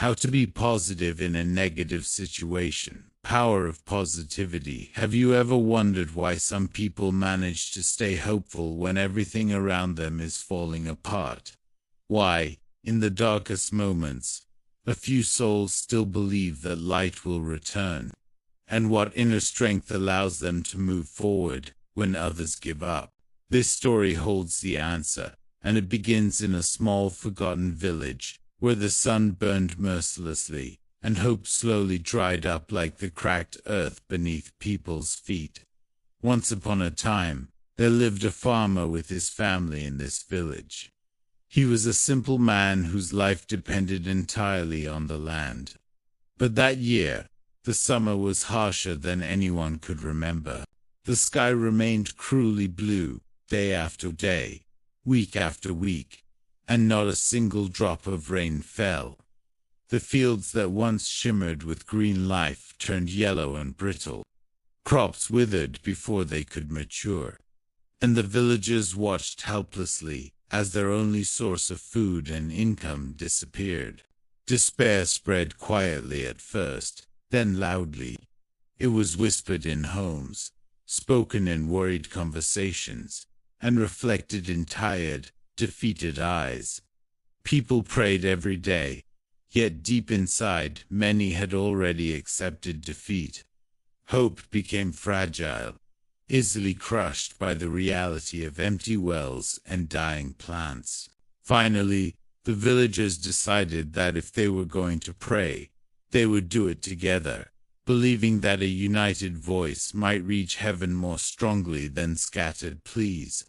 How to be positive in a negative situation. Power of positivity. Have you ever wondered why some people manage to stay hopeful when everything around them is falling apart? Why, in the darkest moments, a few souls still believe that light will return? And what inner strength allows them to move forward when others give up? This story holds the answer, and it begins in a small forgotten village, where the sun burned mercilessly, and hope slowly dried up like the cracked earth beneath people's feet. Once upon a time, there lived a farmer with his family in this village. He was a simple man whose life depended entirely on the land. But that year, the summer was harsher than anyone could remember. The sky remained cruelly blue, day after day, week after week, and not a single drop of rain fell. The fields that once shimmered with green life turned yellow and brittle. Crops withered before they could mature, and the villagers watched helplessly as their only source of food and income disappeared. Despair spread quietly at first, then loudly. It was whispered in homes, spoken in worried conversations, and reflected in tired, defeated eyes. People prayed every day, yet deep inside, many had already accepted defeat. Hope became fragile, easily crushed by the reality of empty wells and dying plants. Finally, the villagers decided that if they were going to pray, they would do it together, believing that a united voice might reach heaven more strongly than scattered pleas.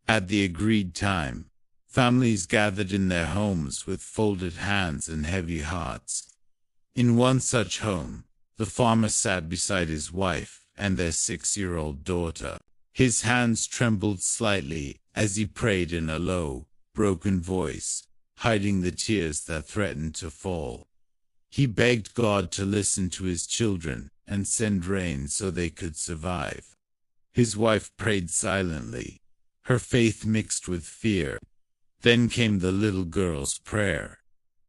At the agreed time, families gathered in their homes with folded hands and heavy hearts. In one such home, the farmer sat beside his wife and their 6-year-old daughter. His hands trembled slightly as he prayed in a low, broken voice, hiding the tears that threatened to fall. He begged God to listen to his children and send rain so they could survive. His wife prayed silently, her faith mixed with fear. Then came the little girl's prayer.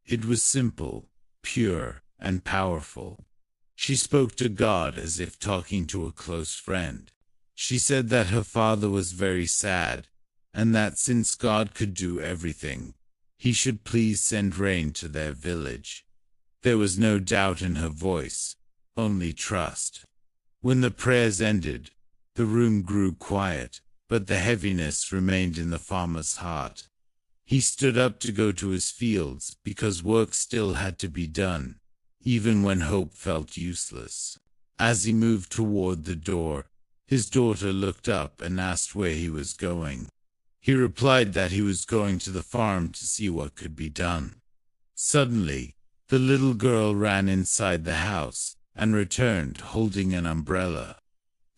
It was simple, pure, and powerful. She spoke to God as if talking to a close friend. She said that her father was very sad, and that since God could do everything, he should please send rain to their village. There was no doubt in her voice, only trust. When the prayers ended, the room grew quiet, but the heaviness remained in the farmer's heart. He stood up to go to his fields because work still had to be done, even when hope felt useless. As he moved toward the door, his daughter looked up and asked where he was going. He replied that he was going to the farm to see what could be done. Suddenly, the little girl ran inside the house and returned holding an umbrella.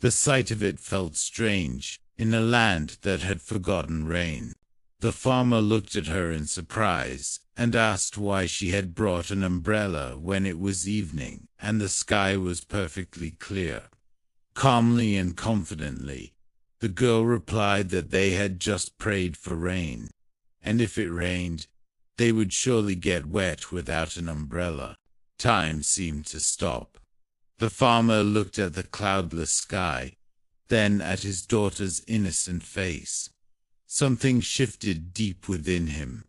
The sight of it felt strange in a land that had forgotten rain. The farmer looked at her in surprise and asked why she had brought an umbrella when it was evening and the sky was perfectly clear. Calmly and confidently, the girl replied that they had just prayed for rain, and if it rained, they would surely get wet without an umbrella. Time seemed to stop. The farmer looked at the cloudless sky, then at his daughter's innocent face. Something shifted deep within him.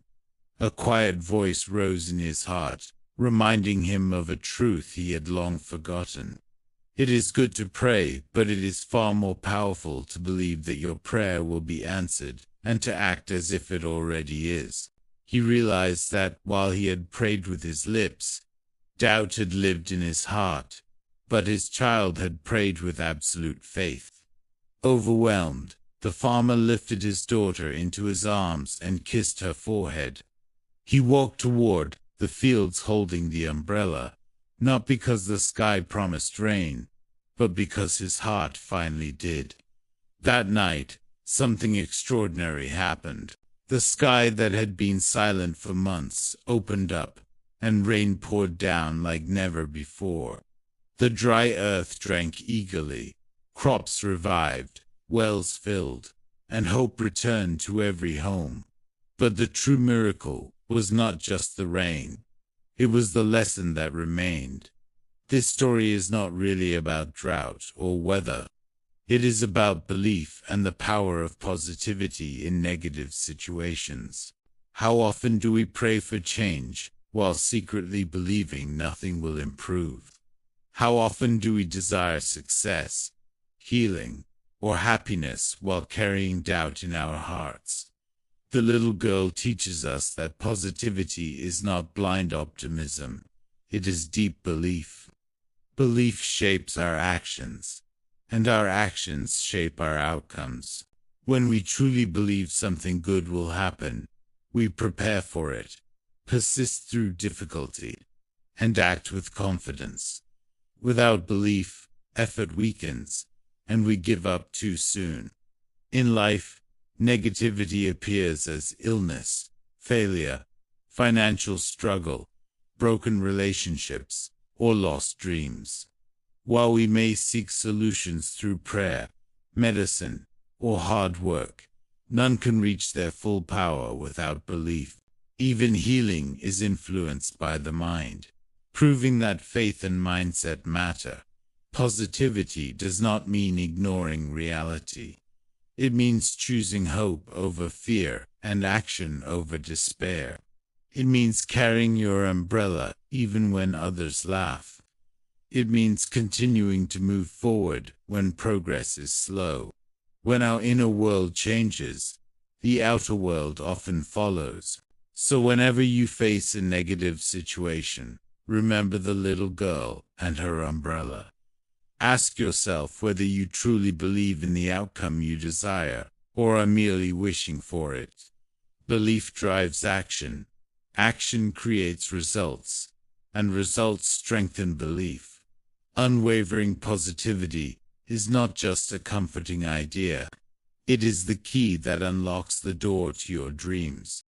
A quiet voice rose in his heart, reminding him of a truth he had long forgotten. It is good to pray, but it is far more powerful to believe that your prayer will be answered, and to act as if it already is. He realized that, while he had prayed with his lips, doubt had lived in his heart, but his child had prayed with absolute faith. Overwhelmed, the farmer lifted his daughter into his arms and kissed her forehead. He walked toward the fields holding the umbrella, not because the sky promised rain, but because his heart finally did. That night, something extraordinary happened. The sky that had been silent for months opened up, and rain poured down like never before. The dry earth drank eagerly, crops revived, wells filled, and hope returned to every home. But the true miracle was not just the rain. It was the lesson that remained. This story is not really about drought or weather. It is about belief and the power of positivity in negative situations. How often do we pray for change while secretly believing nothing will improve? How often do we desire success, healing, or happiness while carrying doubt in our hearts? The little girl teaches us that positivity is not blind optimism. It is deep belief. Belief shapes our actions, and our actions shape our outcomes. When we truly believe something good will happen, we prepare for it, persist through difficulty, and act with confidence. Without belief, effort weakens, and we give up too soon. In life, negativity appears as illness, failure, financial struggle, broken relationships, or lost dreams. While we may seek solutions through prayer, medicine, or hard work, none can reach their full power without belief. Even healing is influenced by the mind, proving that faith and mindset matter. Positivity does not mean ignoring reality. It means choosing hope over fear and action over despair. It means carrying your umbrella even when others laugh. It means continuing to move forward when progress is slow. When our inner world changes, the outer world often follows. So whenever you face a negative situation, remember the little girl and her umbrella. Ask yourself whether you truly believe in the outcome you desire, or are merely wishing for it. Belief drives action. Action creates results, and results strengthen belief. Unwavering positivity is not just a comforting idea. It is the key that unlocks the door to your dreams.